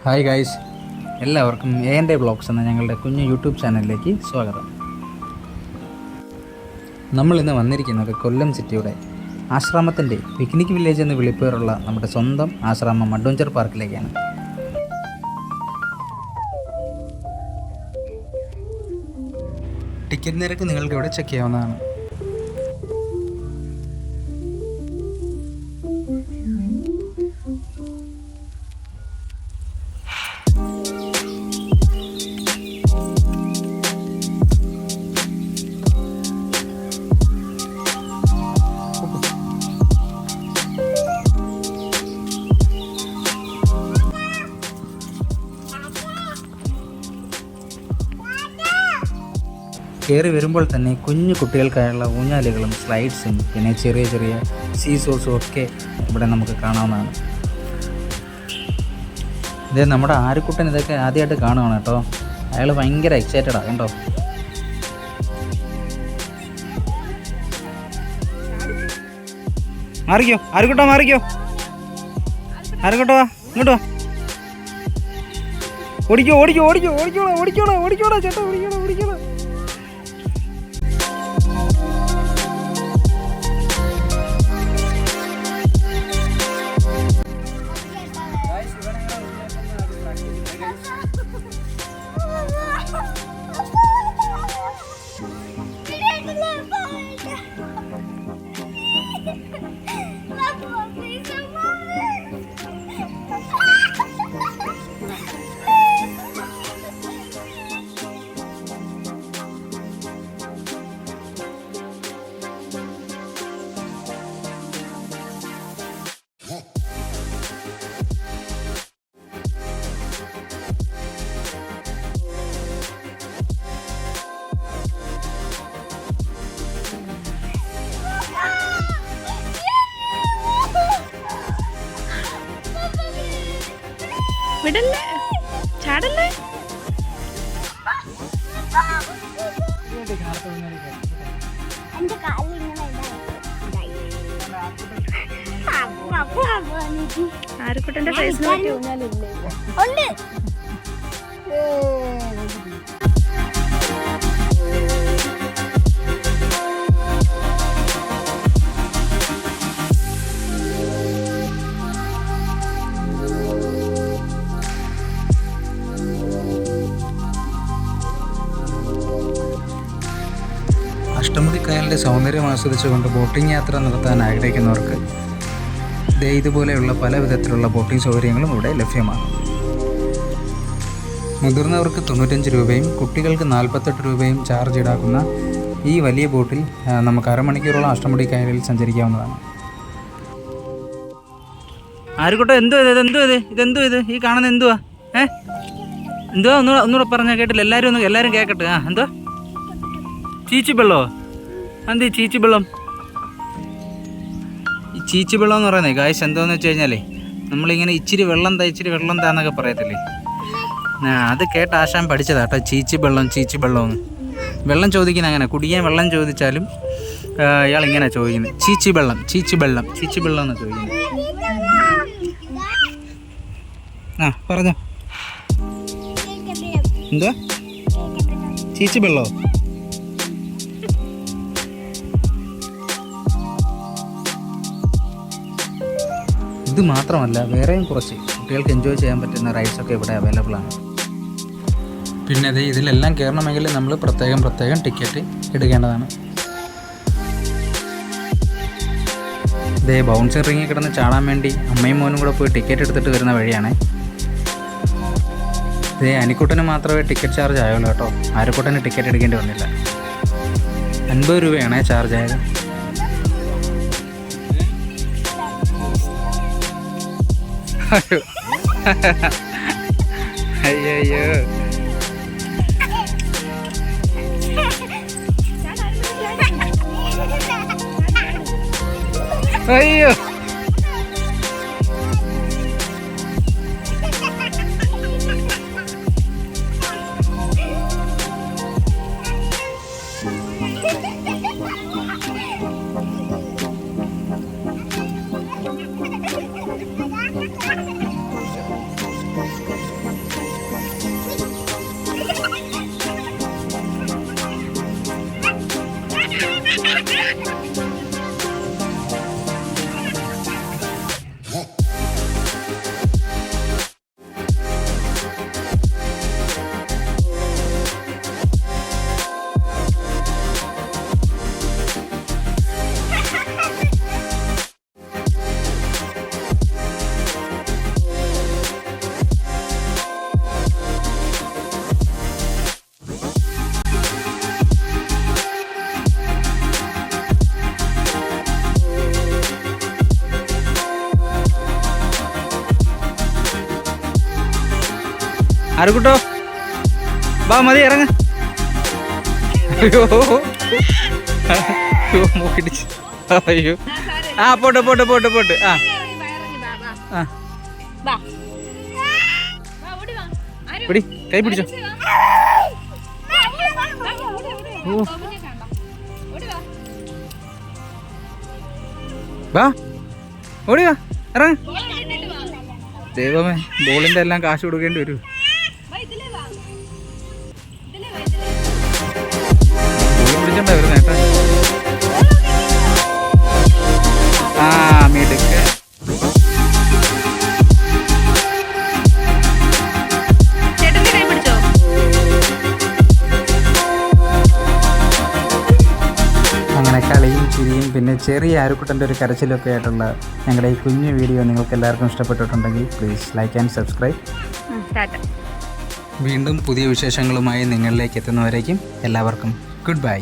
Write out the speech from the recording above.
Hi guys, എല്ലാവർക്കും A&A vlogs എന്ന ഞങ്ങളുടെ കുഞ്ഞു യൂട്യൂബ് ചാനലിലേക്ക് സ്വാഗതം. നമ്മളിന്ന് വന്നിരിക്കുന്നത് കൊല്ലം സിറ്റിയുടെ ആശ്രാമത്തിൻ്റെ പിക്നിക് വില്ലേജ് എന്ന് വിളിപ്പേറുള്ള നമ്മുടെ സ്വന്തം ആശ്രാമം അഡ്വഞ്ചർ പാർക്കിലേക്കാണ്. ടിക്കറ്റ് നിരക്ക് നിങ്ങൾക്ക് ഇവിടെ ചെക്ക് ചെയ്യാവുന്നതാണ്. കയറി വരുമ്പോൾ തന്നെ കുഞ്ഞു കുട്ടികൾക്കായുള്ള ഊഞ്ഞാലുകളും സ്ലൈഡ്സും പിന്നെ ചെറിയ ചെറിയ സീസോസും ഒക്കെ ഇവിടെ നമുക്ക് കാണാവുന്നതാണ്. ഇത് നമ്മുടെ ആരുക്കുട്ടൻ ഇതൊക്കെ ആദ്യമായിട്ട് കാണുകയാണ് കേട്ടോ. അയാൾ ഭയങ്കര എക്സൈറ്റഡാണ് കേട്ടോ. മാറിക്കോ ആരുക്കുട്ടോ, മാറിക്കോ ആരുക്കുട്ടോ, വാ ഇങ്ങോട്ട് വാ. ഓടിക്കോ ഓടിക്കോ ഓടിക്കോ ഓടിക്കോളാം ഓടിക്കോളാം ഓടിക്കോളാം ചേട്ടാ, ഓടിക്കോളാം ഓടിക്കോളാം. വിടല്ലേ, ചാടല്ലേ. ആരുക്കുട്ടന്റെ ഫേസിൽ അഷ്ടമുടിക്കായലിൻ്റെ സൗന്ദര്യം ആസ്വദിച്ചുകൊണ്ട് ബോട്ടിംഗ് യാത്ര നടത്താൻ ആഗ്രഹിക്കുന്നവർക്ക് ഇതുപോലെയുള്ള പല വിധത്തിലുള്ള ബോട്ടിംഗ് സൗകര്യങ്ങളും ഇവിടെ ലഭ്യമാണ്. മുതിർന്നവർക്ക് 95 രൂപയും കുട്ടികൾക്ക് 48 രൂപയും ചാർജ് ഈടാക്കുന്ന ഈ വലിയ ബോട്ടിൽ നമുക്ക് അരമണിക്കൂറോളം അഷ്ടമുടിക്കായലിൽ സഞ്ചരിക്കാവുന്നതാണ്. ആരുക്കോട്ടെ, ഇതെന്തോ ഈ കാണുന്ന എന്തുവാ? എന്തുവാ ഒന്നുകൂടെ പറഞ്ഞാൽ കേട്ടില്ല. എല്ലാവരും കേൾക്കട്ടെ. എന്തുവാ? ചീച്ചിവെള്ളോ? എന്ത് ചീച്ചിവെള്ളം? ഈ ചീച്ചിവെള്ളം എന്ന് പറയുന്നത് കാശ് എന്താന്ന് വെച്ച് കഴിഞ്ഞാലേ, നമ്മളിങ്ങനെ ഇച്ചിരി വെള്ളം താന്നൊക്കെ പറയത്തില്ലേ, അത് കേട്ട് ആശാൻ പഠിച്ചതാ കേട്ടോ. ചീച്ചിവെള്ളം വെള്ളം ചോദിക്കുന്ന അങ്ങനെ, കുടിക്കാൻ വെള്ളം ചോദിച്ചാലും ഇയാളിങ്ങനെ ചോദിക്കുന്നത് ചീച്ചിവെള്ളം എന്നാണ് ചോദിക്കുന്നത്. പറഞ്ഞോ, എന്തുവാ ചീച്ചിവെള്ളോ? ഇത് മാത്രമല്ല, വേറെയും കുറച്ച് കുട്ടികൾക്ക് എൻജോയ് ചെയ്യാൻ പറ്റുന്ന റൈഡ്സൊക്കെ ഇവിടെ അവൈലബിൾ ആണ്. പിന്നെ ഇതിലെല്ലാം കയറണമെങ്കിൽ നമ്മൾ പ്രത്യേകം ടിക്കറ്റ് എടുക്കേണ്ടതാണ്. ബൗൺസർ റിങ്ങിൽ കിടന്ന് ചാടാൻ വേണ്ടി അമ്മയും മോനും കൂടെ പോയി ടിക്കറ്റ് എടുത്തിട്ട് വരുന്ന വഴിയാണ്. അനിക്കുട്ടന് മാത്രമേ ടിക്കറ്റ് ചാർജ് ആയുള്ളൂ കേട്ടോ. ആരുക്കുട്ടന് ടിക്കറ്റ് എടുക്കേണ്ടി വന്നില്ല. 50 രൂപയാണ് ചാർജ് ആയത്. അയ്യോ അയ്യോ ആരുക്കുട്ടോ വാ മതി ഇറങ്ങ. അയ്യോ മൂക്കിടിച്ച്. അയ്യോ ആ പോട്ടെ പോട്ടെ പോട്ടെ പോട്ടെ. ആ ആ പിടി കൈ പിടിച്ചോ. ഓ വാ ഓടി വാ ഇറങ്ങ. ദൈവമേ ബോളിന്റെ എല്ലാം കാശ് കൊടുക്കേണ്ടി വരും. ബോൾ പിടിച്ചോണ്ടാ വരുന്നേ കേട്ടാ. ആ മിടുക്ക്. ചേട്ടന്റെ കൈ പിടിച്ചോ. അങ്ങനെ കളിയും ചിരിയും പിന്നെ ചെറിയ ആരുക്കുട്ടൻ്റെ ഒരു കരച്ചിലൊക്കെ ആയിട്ടുള്ള ഞങ്ങളുടെ ഈ കുഞ്ഞു വീഡിയോ നിങ്ങൾക്ക് എല്ലാവർക്കും ഇഷ്ടപ്പെട്ടിട്ടുണ്ടെങ്കിൽ പ്ലീസ് ലൈക്ക് ആൻഡ് സബ്സ്ക്രൈബ്. വീണ്ടും പുതിയ വിശേഷങ്ങളുമായി നിങ്ങളിലേക്ക് എത്തുന്നവരേക്കും എല്ലാവർക്കും ഗുഡ് ബൈ.